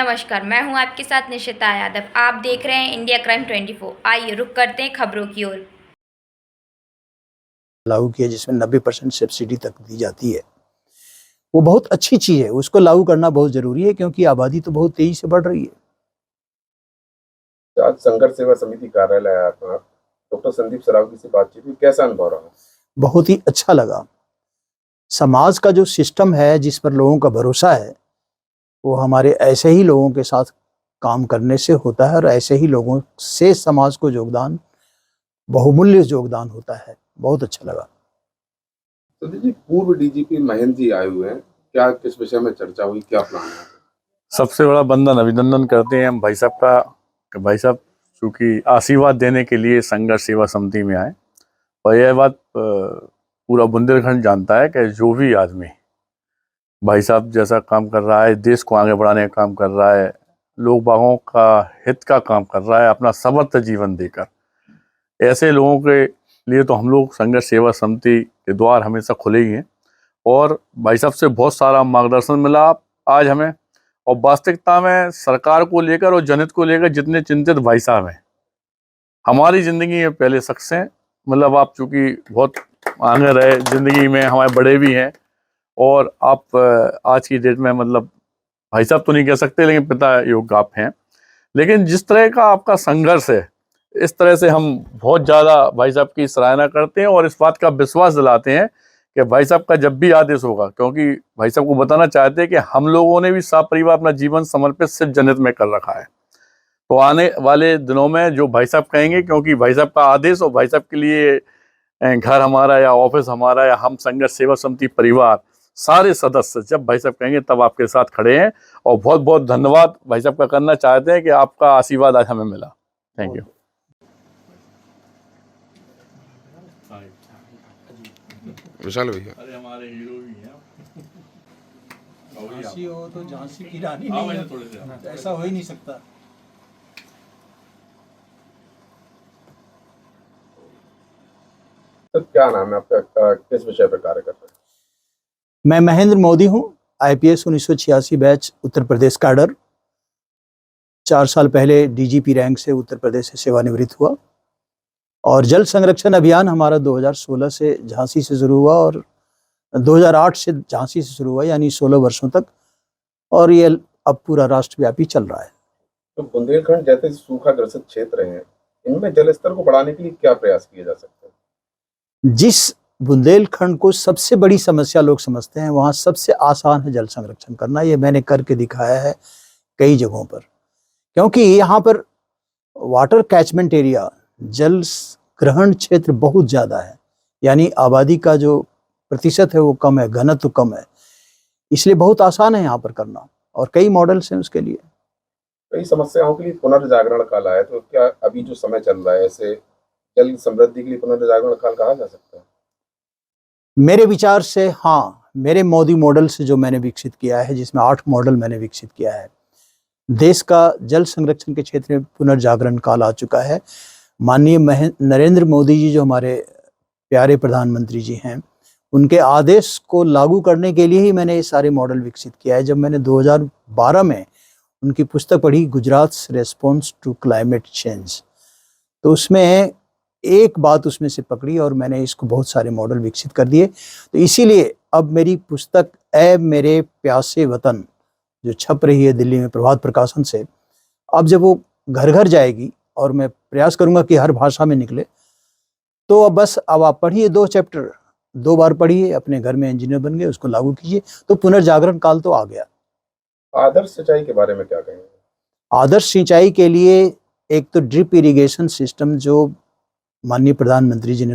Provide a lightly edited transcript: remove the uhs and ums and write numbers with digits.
नमस्कार, मैं हूं आपके साथ निशिता यादव। आप देख रहे हैं इंडिया क्राइम 24। आइए रुक करते हैं खबरों की ओर। लागू किया जिसमें 90% सब्सिडी तक दी जाती है, वो बहुत अच्छी चीज है। उसको लागू करना बहुत जरूरी है क्योंकि आबादी तो बहुत तेजी से बढ़ रही है। आज संघर्ष सेवा समिति कार्यालय आया था, डॉक्टर संदीप सरावगी से बातचीत हुई, कैसा अनुभव रहा? बहुत ही अच्छा लगा। समाज का जो सिस्टम है जिस पर लोगों का भरोसा है, वो हमारे ऐसे ही लोगों के साथ काम करने से होता है और ऐसे ही लोगों से समाज को योगदान, बहुमूल्य योगदान होता है। बहुत अच्छा लगा। संदीप जी, पूर्व डीजीपी महेंद्र जी आए हुए हैं, क्या किस विषय में चर्चा हुई, क्या प्लान है? सबसे बड़ा बंधन अभिनंदन करते हैं हम भाई साहब का कि भाई साहब चूँकि आशीर्वाद देने के लिए संघर्ष सेवा समिति में आए। और यह बात पूरा बुंदेलखंड जानता है कि जो भी आदमी भाई साहब जैसा काम कर रहा है, देश को आगे बढ़ाने का काम कर रहा है, लोग बागों का हित का काम कर रहा है अपना समर्थ जीवन देकर, ऐसे लोगों के लिए तो हम लोग संघर्ष सेवा समिति के द्वार हमेशा खुले ही हैं। और भाई साहब से बहुत सारा मार्गदर्शन मिला आज हमें। और वास्तविकता में सरकार को लेकर और जनहित को लेकर जितने चिंतित भाई साहब हैं हमारी ज़िंदगी में पहले शख्स हैं। मतलब आप चूँकि बहुत आगे रहे ज़िंदगी में, हमारे बड़े भी हैं, और आप आज की डेट में मतलब भाई साहब तो नहीं कह सकते लेकिन पिता योग्य आप हैं। लेकिन जिस तरह का आपका संघर्ष है, इस तरह से हम बहुत ज़्यादा भाई साहब की सराहना करते हैं और इस बात का विश्वास दिलाते हैं कि भाई साहब का जब भी आदेश होगा, क्योंकि भाई साहब को बताना चाहते हैं कि हम लोगों ने भी सपरिवार अपना जीवन समर्पित सिर्फ जनहित में कर रखा है। तो आने वाले दिनों में जो भाई साहब कहेंगे, क्योंकि भाई साहब का आदेश और भाई साहब के लिए घर हमारा या ऑफिस हमारा या हम संघर्ष सेवा समिति परिवार सारे सदस्य जब भाई साहब कहेंगे तब आपके साथ खड़े हैं। और बहुत बहुत धन्यवाद भाई साहब का करना चाहते हैं कि आपका आशीर्वाद आज हमें मिला। Thank you. विशाल भैया, अरे हमारे हीरो भी हैं। झांसी हो तो झांसी की रानी नहीं है, तो ऐसा हो ही नहीं सकता। तो क्या नाम है आपका, किस विषय पर कार्य कर रहे हैं? मैं महेंद्र मोदी हूँ, IPS 1986 batch Uttar Pradesh cadre. 4 साल पहले DGP रैंक से उत्तर प्रदेश से सेवानिवृत्त हुआ। और जल संरक्षण अभियान हमारा 2016 से झांसी से शुरू हुआ और 2008 से झांसी से शुरू हुआ, यानी 16 वर्षों तक। और ये अब पूरा राष्ट्रव्यापी चल रहा है। तो बुंदेलखंड जैसे सूखा ग्रसित क्षेत्र हैं, इनमें जल स्तर को बढ़ाने के लिए क्या प्रयास किए जा सकते हैं? जिस बुंदेलखंड को सबसे बड़ी समस्या लोग समझते हैं, वहाँ सबसे आसान है जल संरक्षण करना। ये मैंने करके दिखाया है कई जगहों पर, क्योंकि यहाँ पर वाटर कैचमेंट एरिया, जल ग्रहण क्षेत्र बहुत ज़्यादा है, यानी आबादी का जो प्रतिशत है वो कम है, घनत्व कम है, इसलिए बहुत आसान है यहाँ पर करना। और कई मॉडल्स हैं उसके लिए। कई समस्याओं के लिए पुनर्जागरण काल आया, तो क्या अभी जो समय चल रहा है ऐसे जल समृद्धि के लिए पुनर्जागरण काल कहा जा सकता है? मेरे विचार से हाँ, मेरे मोदी मॉडल से जो मैंने विकसित किया है, जिसमें 8 मॉडल मैंने विकसित किया है, देश का जल संरक्षण के क्षेत्र में पुनर्जागरण काल आ चुका है। माननीय नरेंद्र मोदी जी जो हमारे प्यारे प्रधानमंत्री जी हैं, उनके आदेश को लागू करने के लिए ही मैंने ये सारे मॉडल विकसित किया है। जब मैंने 2012 में उनकी पुस्तक पढ़ी, Gujarat response to climate change, तो उसमें एक बात उसमें से पकड़ी और मैंने इसको बहुत सारे मॉडल विकसित कर दिए। तो इसीलिए अब मेरी पुस्तक ऐ मेरे प्यासे वतन जो छप रही है दिल्ली में प्रभात प्रकाशन से, अब जब वो घर घर जाएगी और मैं प्रयास करूंगा कि हर भाषा में निकले, तो अब आप पढ़िए 2 चैप्टर, 2 बार पढ़िए, अपने घर में इंजीनियर बन गए, उसको लागू कीजिए, तो पुनर्जागरण काल तो आ गया। आदर्श सिंचाई के बारे में क्या कहेंगे? आदर्श सिंचाई के लिए एक तो ड्रिप इरिगेशन सिस्टम जो माननीय प्रधानमंत्री जी ने